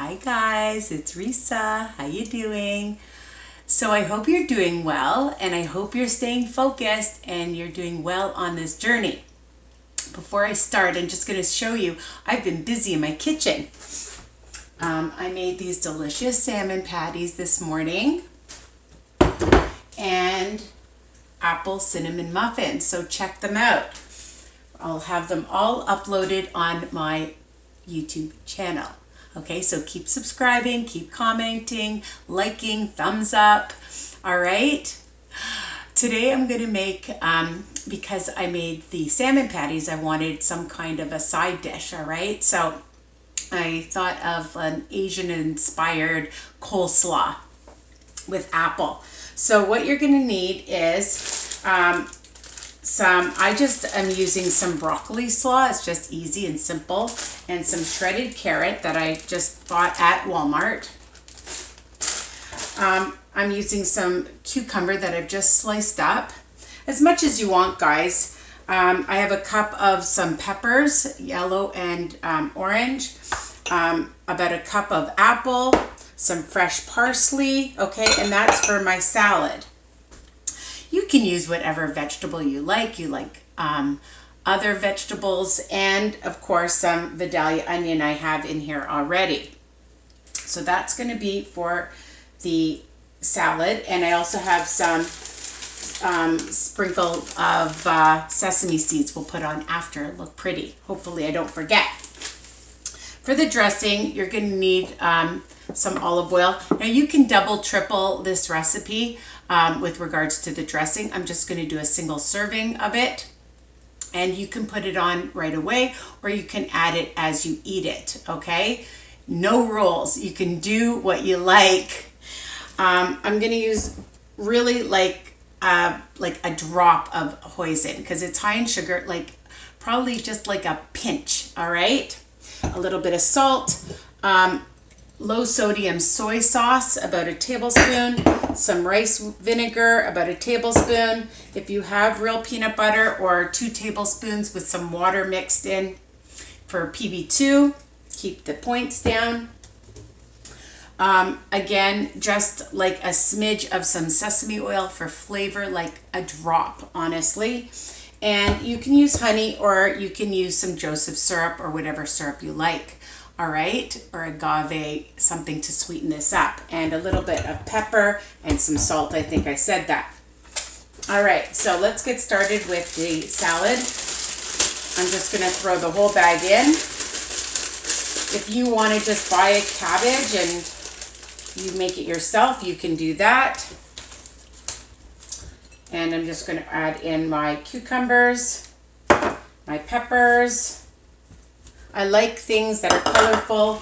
Hi guys, it's Risa. How you doing? So I hope you're doing well, and I hope you're staying focused and you're doing well on this journey. Before I start, I'm just going to show you, I've been busy in my kitchen. I made these delicious salmon patties this morning and apple cinnamon muffins, so check them out. I'll have them all uploaded on my YouTube channel. Okay, so keep subscribing, keep commenting, liking, thumbs up. All right. Today I'm going to make, because I made the salmon patties, I wanted some kind of a side dish. All right, so I thought of an Asian inspired coleslaw with apple. So what you're going to need is I'm using some broccoli slaw. It's just easy and simple, and some shredded carrot that I just bought at Walmart. I'm using some cucumber that I've just sliced up, as much as you want, guys. I have a cup of some peppers, yellow and orange, about a cup of apple, some fresh parsley, okay, and that's for my salad. You can use whatever vegetable you like. Other vegetables, and of course some Vidalia onion I have in here already. So that's going to be for the salad, and I also have some sprinkle of sesame seeds we'll put on after. Look pretty. Hopefully I don't forget. For the dressing, you're going to need some olive oil. Now you can double, triple this recipe with regards to the dressing. I'm just going to do a single serving of it, and you can put it on right away, or you can add it as you eat it. Okay, no rules. You can do what you like. I'm going to use really like a drop of hoisin because it's high in sugar, like probably just like a pinch. All right, a little bit of salt, low sodium soy sauce, about a tablespoon, some rice vinegar, about a tablespoon. If you have real peanut butter, or 2 tablespoons with some water mixed in for PB2, keep the points down. Again, just like a smidge of some sesame oil for flavor, like a drop, honestly. And you can use honey, or you can use some Joseph syrup, or whatever syrup you like. All right, or agave, something to sweeten this up, and a little bit of pepper and some salt. I think I said that. All right, so let's get started with the salad. I'm just going to throw the whole bag in. If you want to just buy a cabbage and you make it yourself, you can do that. And I'm just going to add in my cucumbers, my peppers. I like things that are colorful,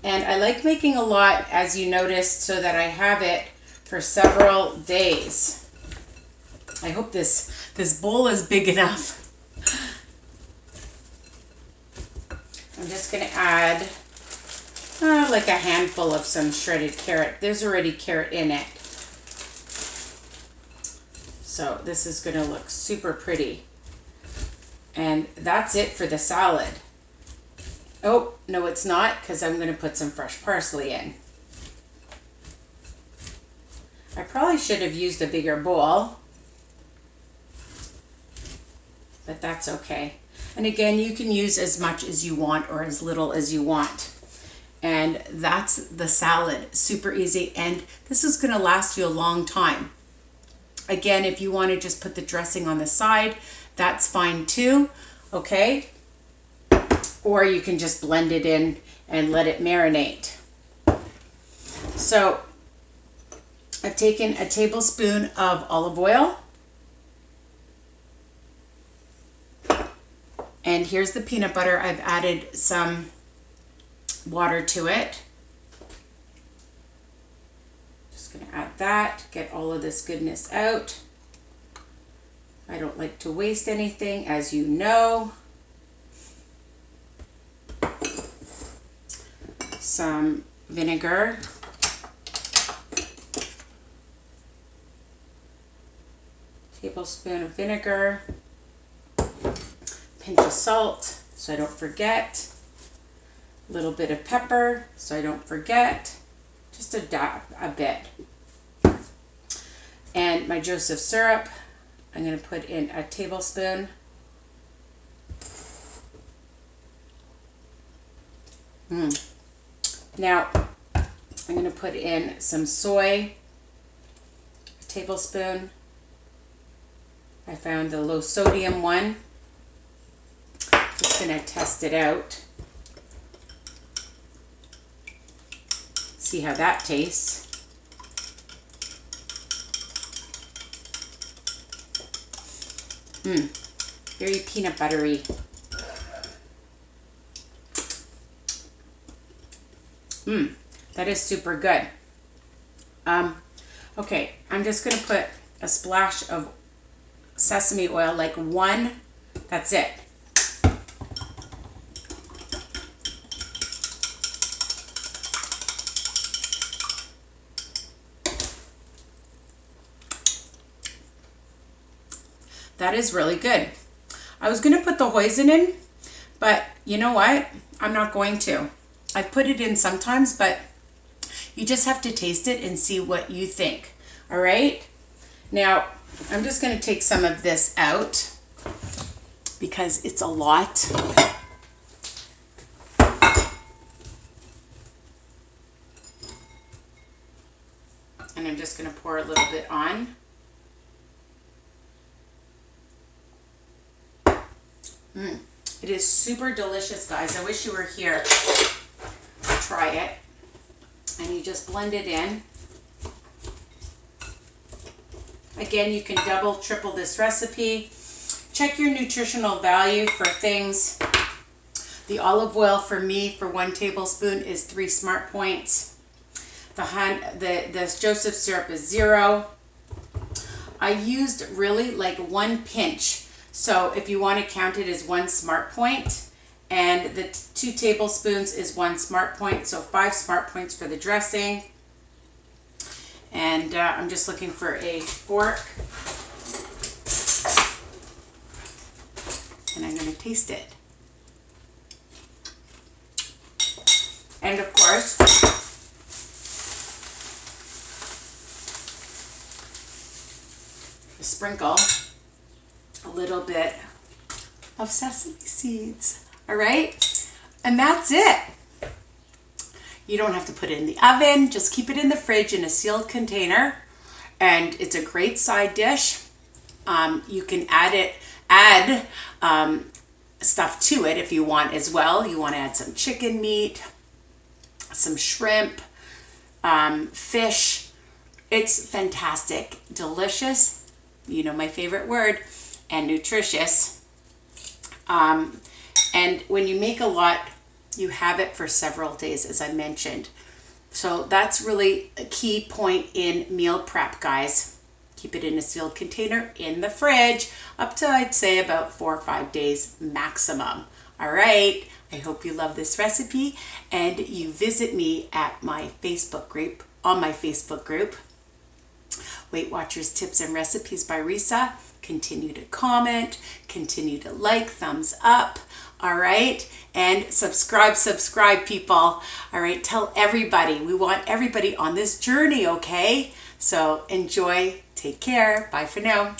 and I like making a lot, as you noticed, so that I have it for several days. I hope this bowl is big enough. I'm just going to add like a handful of some shredded carrot. There's already carrot in it. So this is going to look super pretty. And that's it for the salad. Oh, no, it's not, because I'm going to put some fresh parsley in. I probably should have used a bigger bowl, but that's okay. And again, you can use as much as you want or as little as you want. And that's the salad. Super easy, and this is going to last you a long time. Again, if you want to just put the dressing on the side, that's fine too, okay? Or you can just blend it in and let it marinate. So I've taken a tablespoon of olive oil, and here's the peanut butter. I've added some water to it. Just going to add that, get all of this goodness out. I don't like to waste anything, as you know. Some vinegar, tablespoon of vinegar, pinch of salt so I don't forget, A little bit of pepper so I don't forget. Just a bit. And my Joseph syrup, I'm going to put in a tablespoon. Now, I'm going to put in some soy, a tablespoon. I found the low sodium one. Just going to test it out. See how that tastes. Very peanut buttery. That is super good. Okay, I'm just going to put a splash of sesame oil, like one, that's it. That is really good. I was going to put the hoisin in, but you know what? I'm not going to. I've put it in sometimes, but you just have to taste it and see what you think. All right? Now, I'm just going to take some of this out because it's a lot. And I'm just going to pour a little bit on. It is super delicious, guys. I wish you were here to try it. And you just blend it in. Again, you can double, triple this recipe. Check your nutritional value for things. The olive oil for me, for 1 tablespoon, is 3 smart points. The Joseph syrup is 0. I used really like 1 pinch. So if you want to count it as 1 smart point, and the 2 tablespoons is 1 smart point, so 5 smart points for the dressing. And I'm just looking for a fork, and I'm going to taste it. And of course, sprinkle a little bit of sesame seeds. All right, and that's it. You don't have to put it in the oven. Just keep it in the fridge in a sealed container, and it's a great side dish. You can add stuff to it if you want as well. You want to add some chicken meat, some shrimp, fish. It's fantastic, delicious. You know my favorite word, and nutritious. And when you make a lot, you have it for several days, as I mentioned. So that's really a key point in meal prep, guys. Keep it in a sealed container in the fridge up to, I'd say, about 4 or 5 days maximum. All right. I hope you love this recipe and you visit me at my Facebook group, Weight Watchers Tips and Recipes by Risa. Continue to comment, continue to like, thumbs up. All right. And subscribe people. All right. Tell everybody. We want everybody on this journey. Okay. So enjoy. Take care. Bye for now.